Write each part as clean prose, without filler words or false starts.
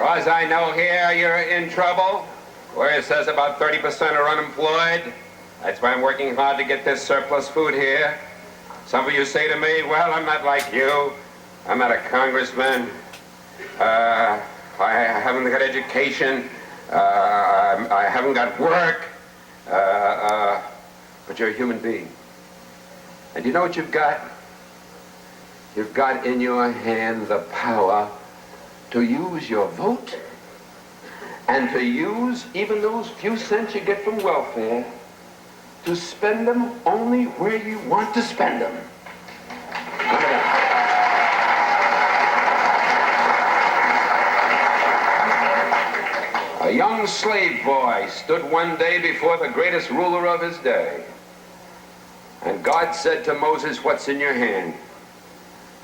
Because I know here you're in trouble, where it says about 30% are unemployed. That's why I'm working hard to get this surplus food here. Some of you say to me, well, I'm not like you. I'm not a congressman. I haven't got education. I haven't got work. But you're a human being. And you know what you've got? You've got in your hand the power to use your vote and to use even those few cents you get from welfare to spend them only where you want to spend them. A young slave boy stood one day before the greatest ruler of his day. And God said to Moses, "What's in your hand?"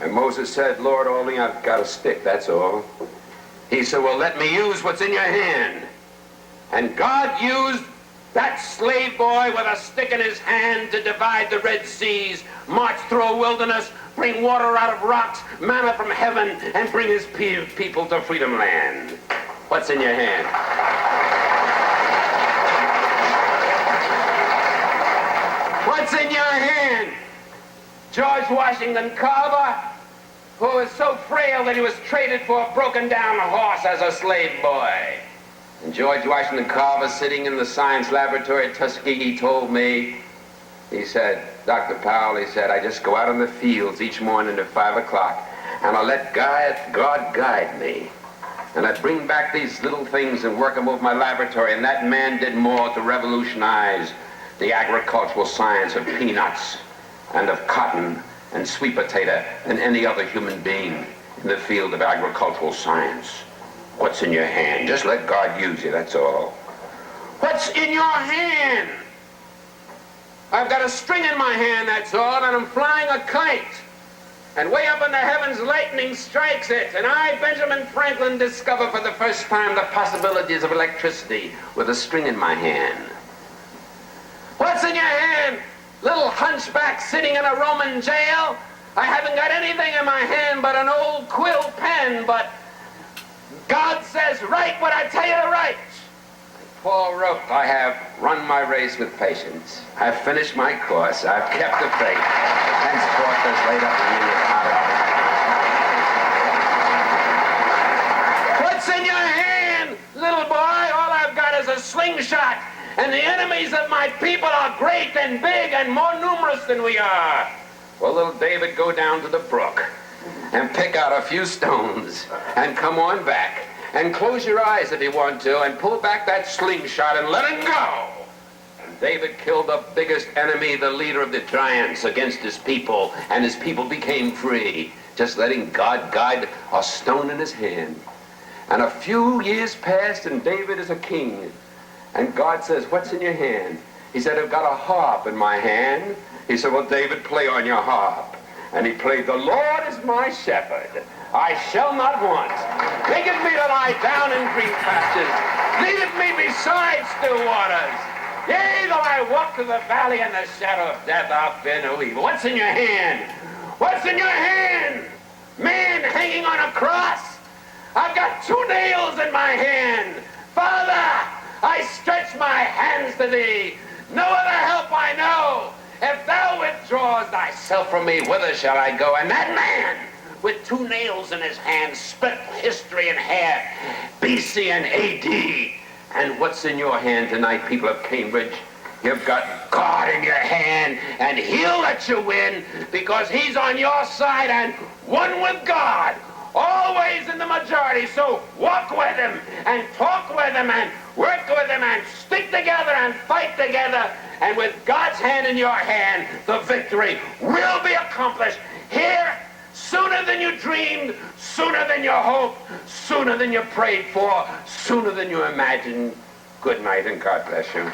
And Moses said, "Lord, only I've got a stick, that's all." He said, "Well, let me use what's in your hand." And God used that slave boy with a stick in his hand to divide the Red Seas, march through a wilderness, bring water out of rocks, manna from heaven, and bring his people to freedom land. What's in your hand? What's in your hand? George Washington Carver, who was so frail that he was traded for a broken-down horse as a slave boy. And George Washington Carver, sitting in the science laboratory at Tuskegee, told me, he said, "Dr. Powell," he said, "I just go out in the fields each morning at 5 o'clock, and I let God guide me. And I bring back these little things and work them over my laboratory." And that man did more to revolutionize the agricultural science of peanuts and of cotton and sweet potato than any other human being in the field of agricultural science. What's in your hand? Just let God use you, that's all. What's in your hand? I've got a string in my hand, that's all, and I'm flying a kite. And way up in the heavens, lightning strikes it. And I, Benjamin Franklin, discover for the first time the possibilities of electricity with a string in my hand. What's in your hand? Little hunchback sitting in a Roman jail? I haven't got anything in my hand but an old quill pen, but God says, write what I tell you to write. Paul wrote, "I have run my race with patience. I've finished my course. I've kept the faith. Henceforth there's laid up for me a crown of life." What's in your hand, little boy? All I've got is a slingshot. And the enemies of my people are great and big and more numerous than we are. Well, little David, go down to the brook and pick out a few stones and come on back and close your eyes if you want to and pull back that slingshot and let it go. And David killed the biggest enemy, the leader of the giants, against his people, and his people became free, just letting God guide a stone in his hand. And a few years passed and David is a king. And God says, "What's in your hand?" He said, "I've got a harp in my hand." He said, "Well, David, play on your harp." And he played, "The Lord is my shepherd, I shall not want. Maketh me to lie down in green pastures, leadeth me beside still waters. Yea, though I walk through the valley in the shadow of death, I'll fear no evil." What's in your hand? What's in your hand? Man hanging on a cross. I've got 2 nails in my hand. Father, I stretch my hands to thee. No other help I know. If thou withdraws thyself from me, whither shall I go? And that man with 2 nails in his hand split history in half, BC and AD. And what's in your hand tonight, people of Cambridge? You've got God in your hand, and he'll let you win because he's on your side and one with God. Always in the majority, so walk with him and talk with him and work with him and stick together and fight together, and with God's hand in your hand, the victory will be accomplished here sooner than you dreamed, sooner than you hoped, sooner than you prayed for, sooner than you imagined. Good night and God bless you.